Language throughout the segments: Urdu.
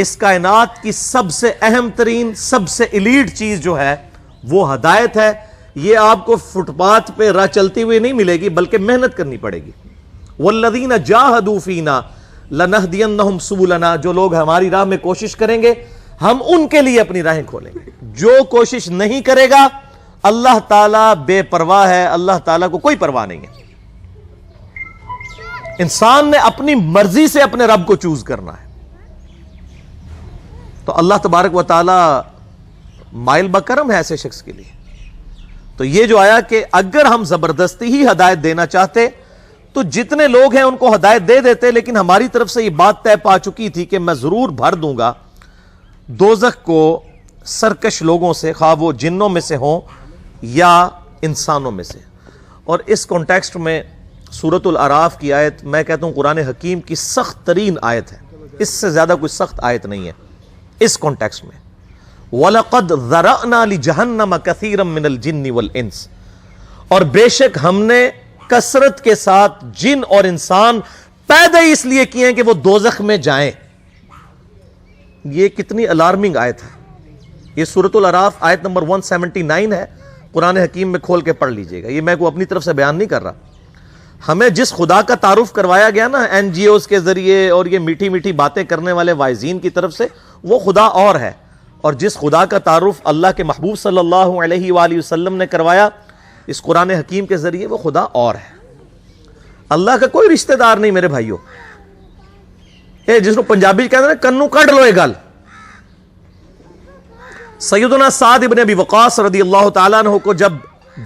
اس کائنات کی سب سے اہم ترین، سب سے ایلیٹ چیز جو ہے وہ ہدایت ہے. یہ آپ کو فٹ پاتھ پہ راہ چلتی ہوئی نہیں ملے گی، بلکہ محنت کرنی پڑے گی. والذین جاہدوا فینا لنہدینہم سبلنا، جو لوگ ہماری راہ میں کوشش کریں گے ہم ان کے لیے اپنی راہیں کھولیں گے. جو کوشش نہیں کرے گا اللہ تعالیٰ بے پرواہ ہے، اللہ تعالیٰ کو کوئی پرواہ نہیں ہے. انسان نے اپنی مرضی سے اپنے رب کو چوز کرنا ہے. تو اللہ تبارک و تعالیٰ مائل بکرم ہے ایسے شخص کے لیے. تو یہ جو آیا کہ اگر ہم زبردستی ہی ہدایت دینا چاہتے تو جتنے لوگ ہیں ان کو ہدایت دے دیتے، لیکن ہماری طرف سے یہ بات طے پا چکی تھی کہ میں ضرور بھر دوں گا دوزخ کو سرکش لوگوں سے، خواہ وہ جنوں میں سے ہوں یا انسانوں میں سے. اور اس کانٹیکسٹ میں سورۃ الاعراف کی آیت میں کہتا ہوں قرآن حکیم کی سخت ترین آیت ہے. اس سے زیادہ کوئی سخت آیت نہیں ہے اس کانٹیکسٹ میں. وَلَقَدْ ذَرَأْنَا لِجَهَنَّمَ كَثِيرًا مِنَ الْجِنِّ وَالْإِنسِ، اور بے شک ہم نے کثرت کے ساتھ جن اور انسان پیدا اس لیے کیے ہیں کہ وہ دوزخ میں جائیں. یہ کتنی الارمنگ آیت ہے. یہ سورۃ الاعراف آیت نمبر 179 ہے. قرآن حکیم میں کھول کے پڑھ لیجئے گا. یہ میں کوئی اپنی طرف سے بیان نہیں کر رہا. ہمیں جس خدا کا تعارف کروایا گیا نا این جی اوز کے ذریعے اور یہ میٹھی میٹھی باتیں کرنے والے واعظین کی طرف سے، وہ خدا اور ہے. اور جس خدا کا تعارف اللہ کے محبوب صلی اللہ علیہ وآلہ وسلم نے کروایا اس قرآن حکیم کے ذریعے، وہ خدا اور ہے. اللہ کا کوئی رشتہ دار نہیں میرے بھائیوں. جس کو پنجابی کہتے ہیں نا کنو کڈ لو یہ گل. سیدنا سعد ابن ابی وقاص رضی اللہ تعالیٰ عنہ کو جب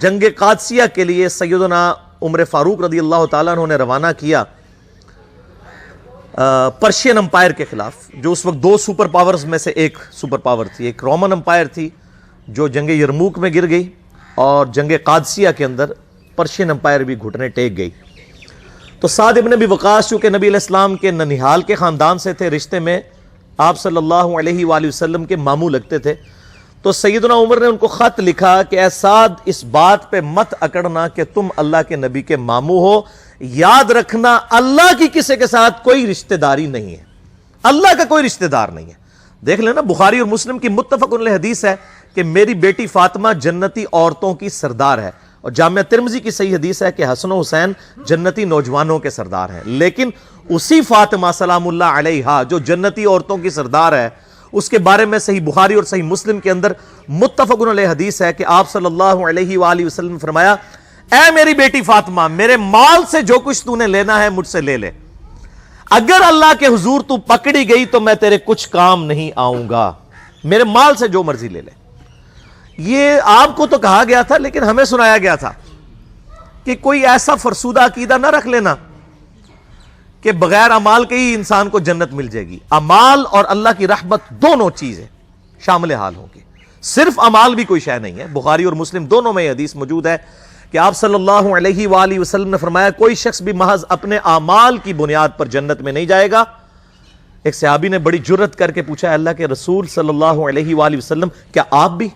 جنگ قادسیہ کے لیے سیدنا عمر فاروق رضی اللہ تعالیٰ عنہ نے روانہ کیا پرشین امپائر کے خلاف، جو اس وقت دو سپر پاورز میں سے ایک سپر پاور تھی. ایک رومن امپائر تھی جو جنگ یرموک میں گر گئی، اور جنگ قادسیہ کے اندر پرشین امپائر بھی گھٹنے ٹیک گئی. تو سعد ابن ابی وقاص چونکہ نبی علیہ السلام کے ننیحال کے خاندان سے تھے، رشتے میں آپ صلی اللہ علیہ وآلہ وسلم کے ماموں لگتے تھے. تو سیدنا عمر نے ان کو خط لکھا کہ اے سعد، اس بات پہ مت اکڑنا کہ تم اللہ کے نبی کے ماموں ہو. یاد رکھنا اللہ کی کسی کے ساتھ کوئی رشتہ داری نہیں ہے، اللہ کا کوئی رشتہ دار نہیں ہے. دیکھ لینا بخاری اور مسلم کی متفق علیہ حدیث ہے کہ میری بیٹی فاطمہ جنتی عورتوں کی سردار ہے. اور جامعہ ترمذی کی صحیح حدیث ہے کہ حسن و حسین جنتی نوجوانوں کے سردار ہیں. لیکن اسی فاطمہ سلام اللہ علیہا جو جنتی عورتوں کی سردار ہے، اس کے بارے میں صحیح بخاری اور صحیح مسلم کے اندر متفق علیہ حدیث ہے کہ آپ صلی اللہ علیہ وآلہ وسلم نے فرمایا، اے میری بیٹی فاطمہ، میرے مال سے جو کچھ تو نے لینا ہے مجھ سے لے لے. اگر اللہ کے حضور تو پکڑی گئی تو میں تیرے کچھ کام نہیں آؤں گا. میرے مال سے جو مرضی لے لے. یہ آپ کو تو کہا گیا تھا، لیکن ہمیں سنایا گیا تھا کہ کوئی ایسا فرسودہ عقیدہ نہ رکھ لینا کہ بغیر اعمال کے ہی انسان کو جنت مل جائے گی. اعمال اور اللہ کی رحمت دونوں چیزیں شامل حال ہوں گی. صرف اعمال بھی کوئی شے نہیں ہے. بخاری اور مسلم دونوں میں یہ حدیث موجود ہے کہ آپ صلی اللہ علیہ وآلہ وسلم نے فرمایا، کوئی شخص بھی محض اپنے اعمال کی بنیاد پر جنت میں نہیں جائے گا. ایک صحابی نے بڑی جرت کر کے پوچھا، اللہ کے رسول صلی اللہ علیہ وآلہ وسلم، کیا آپ بھی؟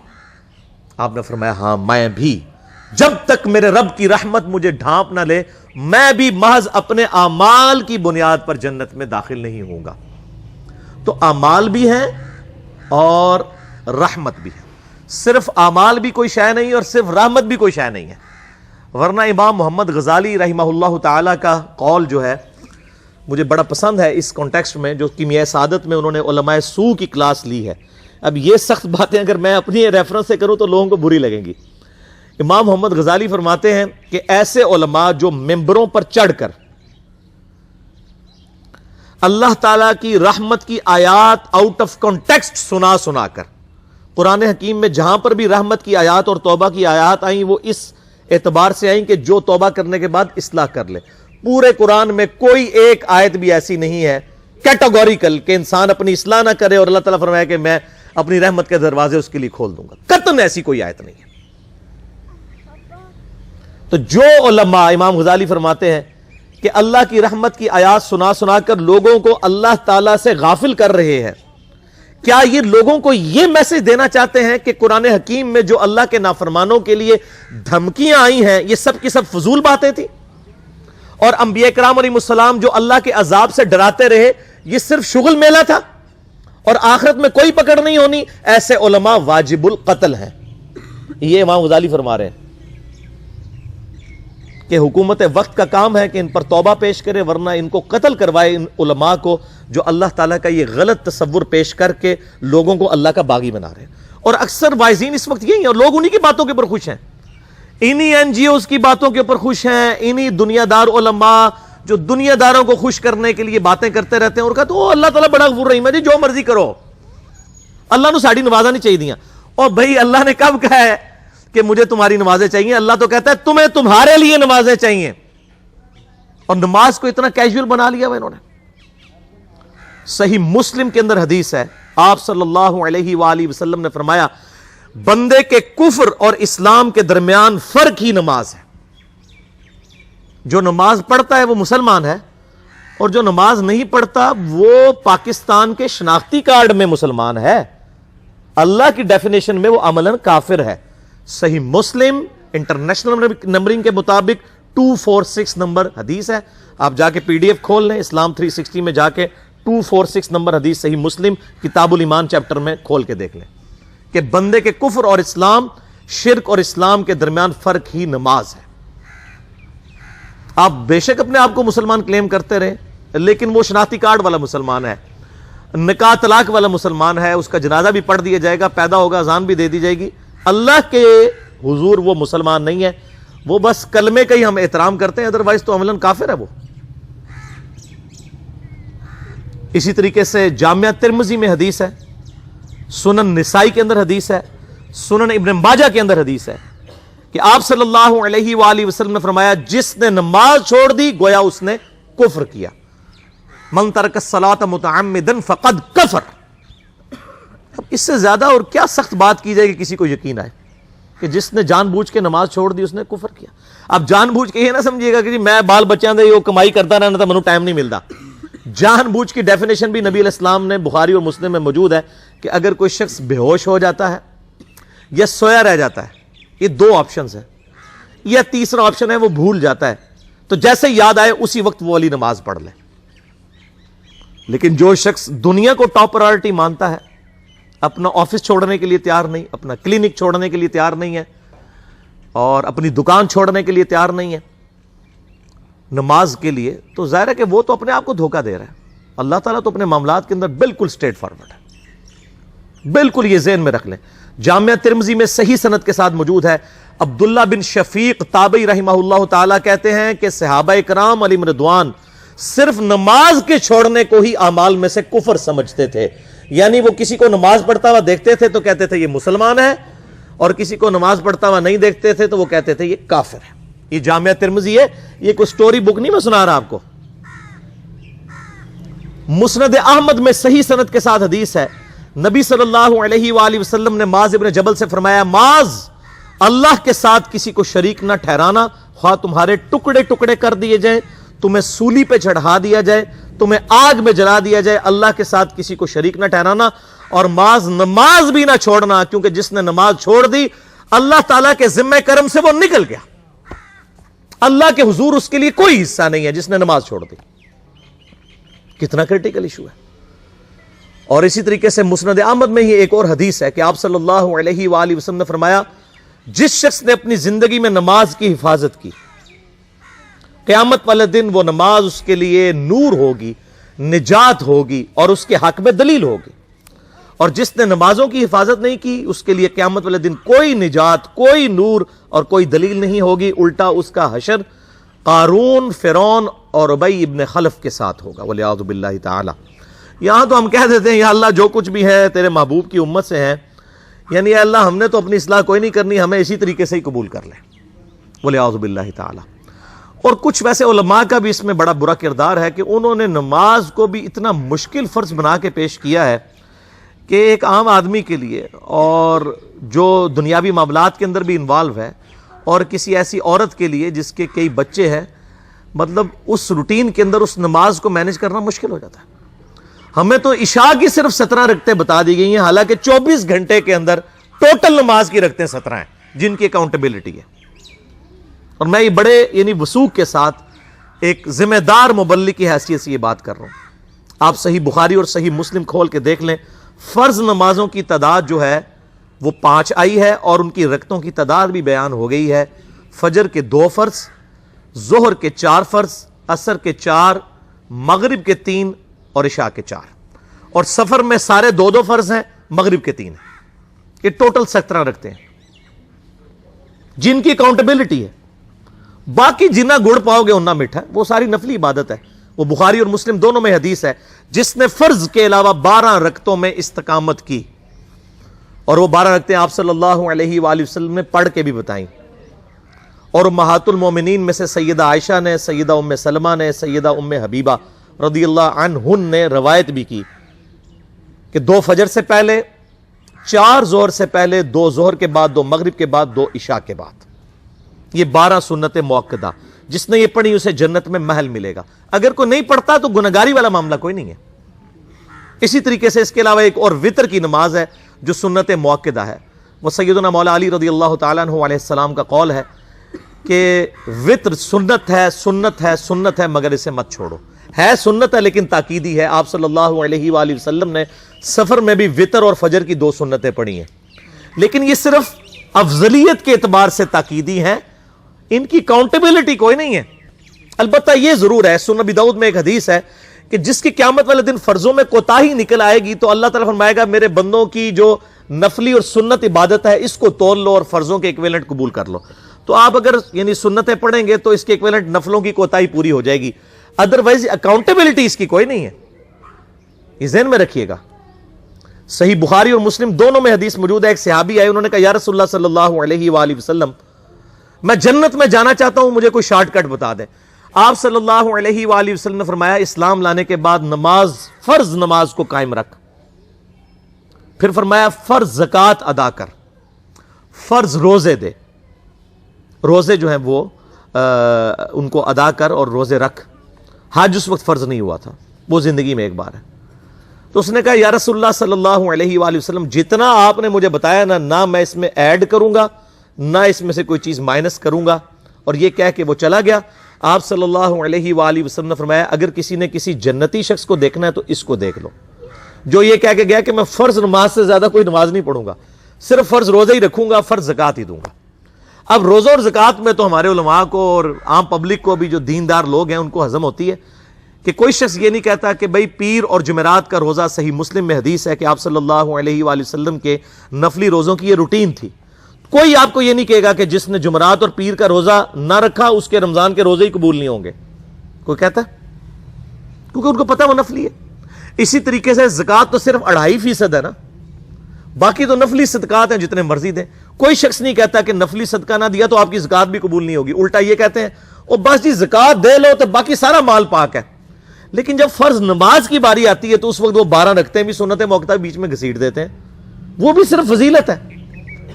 آپ نے فرمایا، ہاں میں بھی. جب تک میرے رب کی رحمت مجھے ڈھانپ نہ لے میں بھی محض اپنے اعمال کی بنیاد پر جنت میں داخل نہیں ہوں گا. تو اعمال بھی ہیں اور رحمت بھی ہے. صرف اعمال بھی کوئی شے نہیں اور صرف رحمت بھی کوئی شے نہیں ہے. ورنہ امام محمد غزالی رحمہ اللہ تعالی کا قول جو ہے مجھے بڑا پسند ہے اس کانٹیکسٹ میں، جو کیمیائے سعادت میں انہوں نے علماء سو کی کلاس لی ہے. اب یہ سخت باتیں اگر میں اپنی ریفرنس سے کروں تو لوگوں کو بری لگیں گی. امام محمد غزالی فرماتے ہیں کہ ایسے علماء جو ممبروں پر چڑھ کر اللہ تعالیٰ کی رحمت کی آیات آؤٹ آف کانٹیکسٹ سنا کر، قرآن حکیم میں جہاں پر بھی رحمت کی آیات اور توبہ کی آیات آئیں وہ اس اعتبار سے آئیں کہ جو توبہ کرنے کے بعد اصلاح کر لے. پورے قرآن میں کوئی ایک آیت بھی ایسی نہیں ہے کیٹاگوریکل کہ انسان اپنی اصلاح نہ کرے اور اللہ تعالیٰ فرمائے کہ میں اپنی رحمت کے دروازے اس کے لیے کھول دوں گا. قطعاً ایسی کوئی آیت نہیں ہے. تو جو علماء، امام غزالی فرماتے ہیں کہ اللہ کی رحمت کی آیات سنا کر لوگوں کو اللہ تعالیٰ سے غافل کر رہے ہیں، کیا یہ لوگوں کو یہ میسج دینا چاہتے ہیں کہ قرآن حکیم میں جو اللہ کے نافرمانوں کے لیے دھمکیاں آئی ہیں یہ سب کی سب فضول باتیں تھیں، اور انبیاء کرام علیہ السلام جو اللہ کے عذاب سے ڈراتے رہے یہ صرف شغل میلہ تھا، اور آخرت میں کوئی پکڑ نہیں ہونی، ایسے علماء واجب القتل ہیں. یہ امام غزالی فرما رہے ہیں کہ حکومت وقت کا کام ہے کہ ان پر توبہ پیش کرے، ورنہ ان کو قتل کروائے، ان علماء کو جو اللہ تعالیٰ کا یہ غلط تصور پیش کر کے لوگوں کو اللہ کا باغی بنا رہے ہیں. اور اکثر وائزین اس وقت یہی ہیں، اور لوگ انہی کی باتوں کے اوپر خوش ہیں، انہی این جی اوز کی باتوں کے اوپر خوش ہیں، انہی دنیا دار علماء جو دنیا داروں کو خوش کرنے کے لیے باتیں کرتے رہتے ہیں اور کہتے ہیں اللہ تعالیٰ بڑا غفور رحیم ہے جی، جو مرضی کرو، اللہ نے ساڑی نوازا نہیں چاہیے دیا. اور بھائی اللہ نے کب کہا ہے کہ مجھے تمہاری نمازیں چاہیے؟ اللہ تو کہتا ہے تمہیں تمہارے لیے نمازیں چاہیے. اور نماز کو اتنا کیجول بنا لیا انہوں نے. صحیح مسلم کے اندر حدیث ہے، آپ صلی اللہ علیہ وآلہ وسلم نے فرمایا بندے کے کفر اور اسلام کے درمیان فرق ہی نماز ہے. جو نماز پڑھتا ہے وہ مسلمان ہے، اور جو نماز نہیں پڑھتا وہ پاکستان کے شناختی کارڈ میں مسلمان ہے، اللہ کی ڈیفینیشن میں وہ عملاً کافر ہے. صحیح مسلم انٹرنیشنل نمبرنگ کے مطابق 246 نمبر حدیث ہے. آپ جا کے پی ڈی ایف کھول لیں اسلام 360 میں، جا کے 246 نمبر حدیث صحیح مسلم کتاب الایمان چیپٹر میں کھول کے دیکھ لیں کہ بندے کے کفر اور اسلام، شرک اور اسلام کے درمیان فرق ہی نماز ہے. آپ بے شک اپنے آپ کو مسلمان کلیم کرتے رہے، لیکن وہ شناختی کارڈ والا مسلمان ہے، نکاح طلاق والا مسلمان ہے، اس کا جنازہ بھی پڑھ دیا جائے گا، پیدا ہوگا اذان بھی دے دی جائے گی، اللہ کے حضور وہ مسلمان نہیں ہے، وہ بس کلمے کا ہی ہم احترام کرتے ہیں، ادروائز تو عملاً کافر ہے وہ. اسی طریقے سے جامعہ ترمذی میں حدیث ہے، سنن نسائی کے اندر حدیث ہے، سنن ابن ماجہ کے اندر حدیث ہے کہ آپ صلی اللہ علیہ وآلہ وسلم نے فرمایا جس نے نماز چھوڑ دی گویا اس نے کفر کیا. من ترک الصلاۃ متعمدا فقد کفر. اب اس سے زیادہ اور کیا سخت بات کی جائے کہ کسی کو یقین آئے کہ جس نے جان بوجھ کے نماز چھوڑ دی اس نے کفر کیا. اب جان بوجھ کے یہ نہ سمجھیے گا کہ جی میں بال بچیاں دے یہ کمائی کرتا رہنا تھا منو ٹائم نہیں ملتا. جان بوجھ کی ڈیفینیشن بھی نبی علیہ السلام نے بخاری اور مسلم میں موجود ہے کہ اگر کوئی شخص بے ہوش ہو جاتا ہے یا سویا رہ جاتا ہے، یہ دو آپشنز ہیں، یا تیسرا آپشن ہے وہ بھول جاتا ہے، تو جیسے یاد آئے اسی وقت وہ والی نماز پڑھ لے. لیکن جو شخص دنیا کو ٹاپ پرائورٹی مانتا ہے، اپنا آفس چھوڑنے کے لیے تیار نہیں، اپنا کلینک چھوڑنے کے لیے تیار نہیں ہے، اور اپنی دکان چھوڑنے کے لیے تیار نہیں ہے نماز کے لیے، تو ظاہر ہے کہ وہ تو اپنے آپ کو دھوکہ دے رہا ہے. اللہ تعالیٰ تو اپنے معاملات کے اندر بالکل سٹریٹ فارورڈ ہے، بالکل یہ ذہن میں رکھ لیں. جامعہ ترمذی میں صحیح سند کے ساتھ موجود ہے، عبداللہ بن شفیق تابعی رحمہ اللہ تعالیٰ کہتے ہیں کہ صحابہ کرام علیہم رضوان صرف نماز کے چھوڑنے کو ہی اعمال میں سے کفر سمجھتے تھے. یعنی وہ کسی کو نماز پڑھتا ہوا دیکھتے تھے تو کہتے تھے یہ مسلمان ہے، اور کسی کو نماز پڑھتا ہوا نہیں دیکھتے تھے تو وہ کہتے تھے یہ کافر ہے. یہ جامعہ ترمذی ہے، یہ کوئی سٹوری بک نہیں میں سنا رہا آپ کو. مسند احمد میں صحیح سند کے ساتھ حدیث ہے، نبی صلی اللہ علیہ وآلہ وسلم نے معاذ ابن جبل سے فرمایا معاذ اللہ کے ساتھ کسی کو شریک نہ ٹھہرانا، خواہ تمہارے ٹکڑے ٹکڑے کر دیے جائیں، تمہیں سولی پہ چڑھا دیا جائے، تمہیں آگ میں جلا دیا جائے، اللہ کے ساتھ کسی کو شریک نہ ٹھہرانا. اور معاذ نماز بھی نہ چھوڑنا، کیونکہ جس نے نماز چھوڑ دی اللہ تعالیٰ کے ذمہ کرم سے وہ نکل گیا، اللہ کے حضور اس کے لیے کوئی حصہ نہیں ہے جس نے نماز چھوڑ دی. کتنا کریٹیکل ایشو ہے. اور اسی طریقے سے مسند احمد میں ہی ایک اور حدیث ہے کہ آپ صلی اللہ علیہ وآلہ وسلم نے فرمایا جس شخص نے اپنی زندگی میں نماز کی حفاظت کی، قیامت والے دن وہ نماز اس کے لیے نور ہوگی، نجات ہوگی، اور اس کے حق میں دلیل ہوگی. اور جس نے نمازوں کی حفاظت نہیں کی اس کے لیے قیامت والے دن کوئی نجات، کوئی نور اور کوئی دلیل نہیں ہوگی، الٹا اس کا حشر قارون، فرعون اور ابی ابن خلف کے ساتھ ہوگا والعیاذ باللہ تعالی. یہاں تو ہم کہہ دیتے ہیں یا اللہ جو کچھ بھی ہے تیرے محبوب کی امت سے ہے، یعنی یا اللہ ہم نے تو اپنی اصلاح کوئی نہیں کرنی، ہمیں اسی طریقے سے ہی قبول کر لیں والعیاذ باللہ تعالی. اور کچھ ویسے علماء کا بھی اس میں بڑا برا کردار ہے کہ انہوں نے نماز کو بھی اتنا مشکل فرض بنا کے پیش کیا ہے کہ ایک عام آدمی کے لیے، اور جو دنیاوی معاملات کے اندر بھی انوالو ہے، اور کسی ایسی عورت کے لیے جس کے کئی بچے ہیں، مطلب اس روٹین کے اندر اس نماز کو مینج کرنا مشکل ہو جاتا ہے. ہمیں تو عشاء کی صرف 17 رکعتیں بتا دی گئی ہیں، حالانکہ 24 گھنٹے کے اندر ٹوٹل نماز کی رکعتیں 17 ہیں جن کی اکاؤنٹیبلٹی ہے. اور میں یہ بڑے وثوق کے ساتھ ایک ذمہ دار مبلغ کی حیثیت سے یہ بات کر رہا ہوں. آپ صحیح بخاری اور صحیح مسلم کھول کے دیکھ لیں، فرض نمازوں کی تعداد جو ہے وہ 5 آئی ہے، اور ان کی رکعتوں کی تعداد بھی بیان ہو گئی ہے۔ فجر کے 2 فرض، ظہر کے 4 فرض، عصر کے 4، مغرب کے 3 اور عشاء کے 4، اور سفر میں سارے 2 فرض ہیں، مغرب کے 3 ہیں۔ یہ ٹوٹل 17 رکھتے ہیں جن کی اکاؤنٹیبلٹی ہے۔ باقی جنہ گڑ پاؤ گے انہ میٹھا، وہ ساری نفلی عبادت ہے۔ وہ بخاری اور مسلم دونوں میں حدیث ہے، جس نے فرض کے علاوہ 12 رکعتوں میں استقامت کی، اور وہ 12 رکعتیں آپ صلی اللہ علیہ وآلہ وسلم نے پڑھ کے بھی بتائیں، اور امہات المومنین میں سے سیدہ عائشہ نے، سیدہ ام سلمہ نے، سیدہ ام حبیبہ رضی اللہ عنہن نے روایت بھی کی کہ 2 فجر سے پہلے، 4 ظہر سے پہلے، 2 ظہر کے بعد، 2 مغرب کے بعد، 2 عشاء کے بعد۔ یہ 12 سنت موقدہ، جس نے یہ پڑھی اسے جنت میں محل ملے گا۔ اگر کوئی نہیں پڑھتا تو گنہگاری والا معاملہ کوئی نہیں ہے۔ اسی طریقے سے اس کے علاوہ ایک اور وطر کی نماز ہے جو سنت موقدہ ہے۔ وہ سیدنا مولا علی رضی اللہ تعالیٰ عنہ علیہ السلام کا قول ہے کہ وطر سنت ہے، سنت ہے، سنت ہے، مگر اسے مت چھوڑو۔ ہے سنت ہے لیکن تاکیدی ہے۔ آپ صلی اللہ علیہ وآلہ وسلم نے سفر میں بھی وطر اور فجر کی 2 سنتیں پڑھی ہیں، لیکن یہ صرف افضلیت کے اعتبار سے تاکیدی ہیں، ان کی کاؤنٹیبلٹی کوئی نہیں ہے۔ البتہ یہ ضرور ہے، سنن ابی داؤد میں ایک حدیث ہے کہ جس کی قیامت والے دن فرضوں میں کوتاہی نکل آئے گی تو اللہ تعالیٰ فرمائے گا میرے بندوں کی جو نفلی اور سنت عبادت ہے اس کو تول لو اور فرضوں کے ایکویلنٹ قبول کر لو۔ تو آپ اگر یعنی سنتیں پڑھیں گے تو اس کے ایکویلنٹ نفلوں کی کوتاہی پوری ہو جائے گی، ادروائز اکاؤنٹیبلٹی اس کی کوئی نہیں ہے۔ یہ ذہن میں رکھیے گا۔ صحیح بخاری اور مسلم دونوں میں حدیث موجود ہے۔ ایک صحابی آئے، انہوں نے کہا یا رسول اللہ صلی اللہ علیہ وآلہ وسلم، میں جنت میں جانا چاہتا ہوں، مجھے کوئی شارٹ کٹ بتا دیں۔ آپ صلی اللہ علیہ وآلہ وسلم نے فرمایا اسلام لانے کے بعد نماز، فرض نماز کو قائم رکھ، پھر فرمایا فرض زکوٰۃ ادا کر، فرض روزے دے، روزے جو ہیں وہ ان کو ادا کر اور روزے رکھ۔ حج اس وقت فرض نہیں ہوا تھا، وہ زندگی میں ایک بار ہے۔ تو اس نے کہا یا رسول اللہ صلی اللہ علیہ وآلہ وسلم، جتنا آپ نے مجھے بتایا نہ میں اس میں ایڈ کروں گا نہ اس میں سے کوئی چیز مائنس کروں گا، اور یہ کہہ کے وہ چلا گیا۔ آپ صلی اللہ علیہ وآلہ وسلم نے فرمایا اگر کسی نے کسی جنتی شخص کو دیکھنا ہے تو اس کو دیکھ لو، جو یہ کہہ کے گیا کہ میں فرض نماز سے زیادہ کوئی نماز نہیں پڑھوں گا، صرف فرض روزہ ہی رکھوں گا، فرض زکوٰۃ ہی دوں گا۔ اب روزہ اور زکوٰۃ میں تو ہمارے علماء کو اور عام پبلک کو بھی جو دیندار لوگ ہیں ان کو ہضم ہوتی ہے کہ کوئی شخص یہ نہیں کہتا کہ بھئی پیر اور جمعرات کا روزہ، صحیح مسلم میں حدیث ہے کہ آپ صلی اللہ علیہ وآلہ وسلم کے نفلی روزوں کی یہ روٹین تھی۔ کوئی آپ کو یہ نہیں کہے گا کہ جس نے جمعرات اور پیر کا روزہ نہ رکھا اس کے رمضان کے روزے ہی قبول نہیں ہوں گے، کوئی کہتا ہے؟ کیونکہ ان کو پتہ وہ نفلی ہے۔ اسی طریقے سے زکوٰۃ تو صرف 2.5% ہے نا، باقی تو نفلی صدقات ہیں جتنے مرضی دیں۔ کوئی شخص نہیں کہتا کہ نفلی صدقہ نہ دیا تو آپ کی زکوٰۃ بھی قبول نہیں ہوگی، الٹا یہ کہتے ہیں اور بس جی زکوٰۃ دے لو تو باقی سارا مال پاک ہے۔ لیکن جب فرض نماز کی باری آتی ہے تو اس وقت وہ 12 رکھتے ہیں بھی سنت موقدہ بیچ میں گھسیٹ دیتے ہیں، وہ بھی صرف فضیلت ہے۔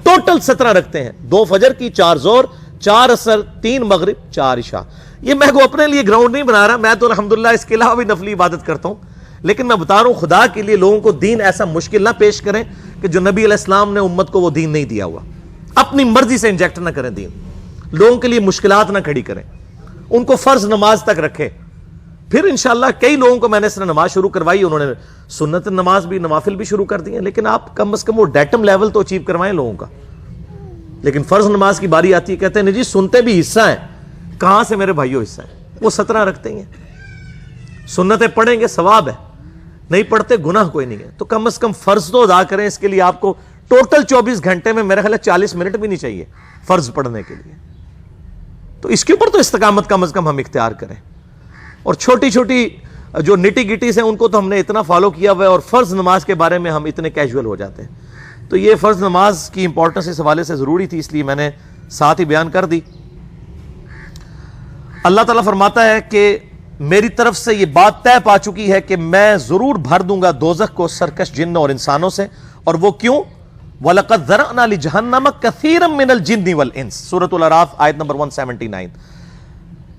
ٹوٹل 17 رکھتے ہیں، 2 فجر کی، 4 ظہر، 4 عصر، 3 مغرب، 4 عشاء۔ یہ میں کو اپنے لیے گراؤنڈ نہیں بنا رہا، میں تو الحمدللہ اس کے علاوہ بھی نفلی عبادت کرتا ہوں، لیکن میں بتا رہا ہوں خدا کے لیے لوگوں کو دین ایسا مشکل نہ پیش کریں کہ جو نبی علیہ السلام نے امت کو وہ دین نہیں دیا ہوا۔ اپنی مرضی سے انجیکٹ نہ کریں دین، لوگوں کے لیے مشکلات نہ کھڑی کریں، ان کو فرض نماز تک رکھیں۔ پھر انشاءاللہ کئی لوگوں کو میں نے اس نے نماز شروع کروائی، انہوں نے سنت نماز بھی، نوافل بھی شروع کر دی ہیں، لیکن آپ کم از کم وہ ڈیٹم لیول تو اچیو کروائیں لوگوں کا۔ لیکن فرض نماز کی باری آتی ہے کہتے ہیں جی سنتے بھی حصہ ہیں، کہاں سے میرے بھائیوں حصہ ہیں؟ وہ 17 رکھتے ہیں، سنتیں پڑھیں گے ثواب ہے، نہیں پڑھتے گناہ کوئی نہیں ہے۔ تو کم از کم فرض تو ادا کریں، اس کے لیے آپ کو ٹوٹل 24 گھنٹے میں میرا خیال ہے 40 منٹ بھی نہیں چاہیے فرض پڑھنے کے لیے۔ تو اس کے اوپر تو استقامت کم از کم ہم اختیار کریں، اور چھوٹی چھوٹی جو نٹی گٹیز ہیں ان کو تو ہم نے اتنا فالو کیا ہوا ہے، اور فرض نماز کے بارے میں ہم اتنے کیجول ہو جاتے ہیں۔ تو یہ فرض نماز کی امپورٹنس اس حوالے سے ضروری تھی، اس لیے میں نے ساتھ ہی بیان کر دی۔ اللہ تعالیٰ فرماتا ہے کہ میری طرف سے یہ بات طے پا چکی ہے کہ میں ضرور بھر دوں گا دوزخ کو سرکش جن اور انسانوں سے، اور وہ کیوں؟ وَلَقَدْ ذَرَأْنَا لِجَهَنَّمَ كَثِيرًا مِّنَ الْجِنِّ وَالْإِنسِ، سورۃ الاعراف آیت نمبر 179،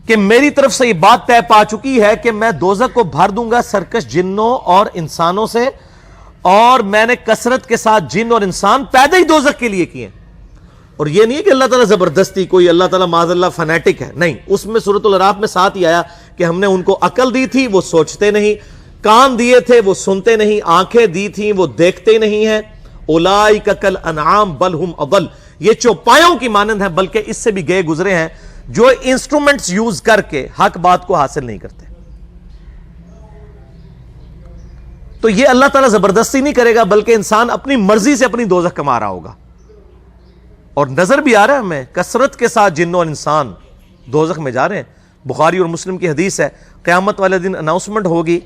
کہ میری طرف سے یہ بات طے پا چکی ہے کہ میں دوزخ کو بھر دوں گا سرکش جنوں اور انسانوں سے، اور میں نے کثرت کے ساتھ جن اور انسان پیدا ہی دوزخ کے لیے کیے۔ اور یہ نہیں ہے کہ اللہ تعالیٰ زبردستی کوئی اللہ تعالیٰ معاذ اللہ فنیٹک ہے، نہیں، اس میں سورۃ الاعراف میں ساتھ ہی آیا کہ ہم نے ان کو عقل دی تھی، وہ سوچتے نہیں، کان دیے تھے وہ سنتے نہیں, آنکھیں دی تھیں وہ دیکھتے نہیں ہیں. اولئک کالانعام بل ہم اضل, یہ چوپایوں کی مانند ہیں بلکہ اس سے بھی گئے گزرے ہیں, جو انسٹرومنٹس یوز کر کے حق بات کو حاصل نہیں کرتے. تو یہ اللہ تعالیٰ زبردستی نہیں کرے گا, بلکہ انسان اپنی مرضی سے اپنی دوزخ کما رہا ہوگا. اور نظر بھی آ رہا ہے ہمیں, کثرت کے ساتھ جن اور انسان دوزخ میں جا رہے ہیں. بخاری اور مسلم کی حدیث ہے, قیامت والے دن اناؤنسمنٹ ہوگی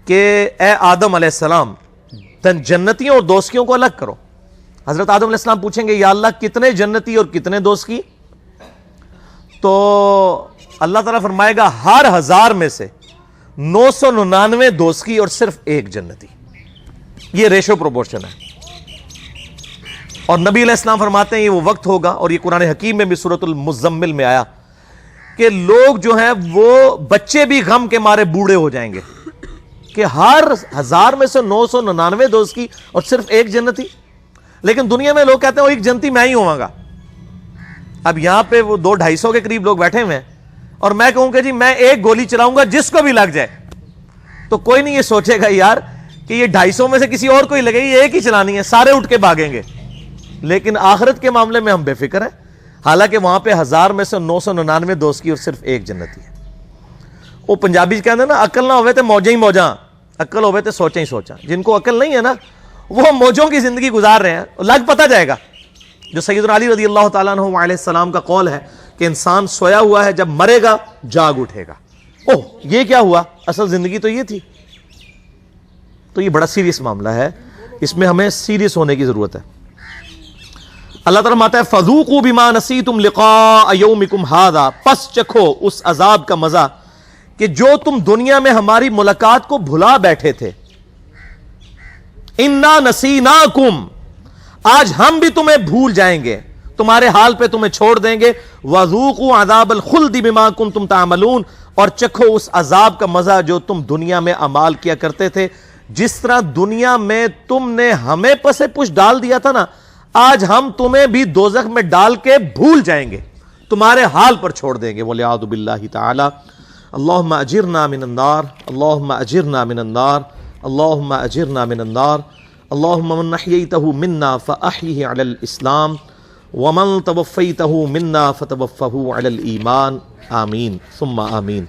کہ اے آدم علیہ السلام, جنتیوں اور دوزخیوں کو الگ کرو. حضرت آدم علیہ السلام پوچھیں گے یا اللہ کتنے جنتی اور کتنے دوزخی؟ تو اللہ تعالیٰ فرمائے گا ہر 1000 میں سے 999 دوزخی اور صرف 1 جنتی. یہ ریشو پروپورشن ہے. اور نبی علیہ السلام فرماتے ہیں یہ وہ وقت ہوگا, اور یہ قرآن حکیم میں بھی سورۃ المزمل میں آیا, کہ لوگ جو ہیں وہ بچے بھی غم کے مارے بوڑھے ہو جائیں گے کہ ہر 1000 میں سے 999 دوزخی اور صرف 1 جنتی. لیکن دنیا میں لوگ کہتے ہیں وہ 1 جنتی میں ہی ہوں گا. اب یہاں پہ وہ 200-250 کے قریب لوگ بیٹھے ہوئے ہیں, اور میں کہوں کہ جی میں 1 گولی چلاؤں گا جس کو بھی لگ جائے, تو کوئی نہیں یہ سوچے گا یار کہ یہ 250 میں سے کسی اور کو ہی لگے گی, یہ ایک ہی چلانی ہے, سارے اٹھ کے بھاگیں گے. لیکن آخرت کے معاملے میں ہم بے فکر ہیں, حالانکہ وہاں پہ 1000 میں سے 999 دوزخی اور صرف 1 جنتی ہے. وہ پنجابی کہتے ہیں نا, عقل نہ ہوئے تے موجیں ہی موجاں, عقل ہوئے تے سوچیں ہی سوچاں. جن کو عقل نہیں ہے نا وہ موجوں کی زندگی گزار رہے ہیں, لگ پتہ جائے گا. جو سیدنا علی رضی اللہ تعالیٰ عنہ علیہ السلام کا قول ہے کہ انسان سویا ہوا ہے, جب مرے گا جاگ اٹھے گا. اوہ یہ کیا ہوا, اصل زندگی تو یہ تھی. تو یہ بڑا سیریس معاملہ ہے, اس میں ہمیں سیریس ہونے کی ضرورت ہے. اللہ تعالیٰ فرماتا ہے فذوقوا بما نسیتم لقاء یومکم ھذا, پس چکھو اس عذاب کا مزہ کہ جو تم دنیا میں ہماری ملاقات کو بھلا بیٹھے تھے. انا نسیناکم, آج ہم بھی تمہیں بھول جائیں گے, تمہارے حال پہ تمہیں چھوڑ دیں گے. وذوقوا عذاب الخلد بما کنتم تعملون, اور چکھو اس عذاب کا مزہ جو تم دنیا میں اعمال کیا کرتے تھے. جس طرح دنیا میں تم نے ہمیں پسے پش ڈال دیا تھا نا, آج ہم تمہیں بھی دوزخ میں ڈال کے بھول جائیں گے, تمہارے حال پر چھوڑ دیں گے. والعیاذ باللہ تعالی. اللہم اجرنا من النار, اللہم اجرنا من النار, اللہم اجرنا من النار. اللہم من احییتہ منا فاحیہ علی الاسلام, ومن توفیتہ منا فتوفہ علی الایمان. آمین ثم آمین.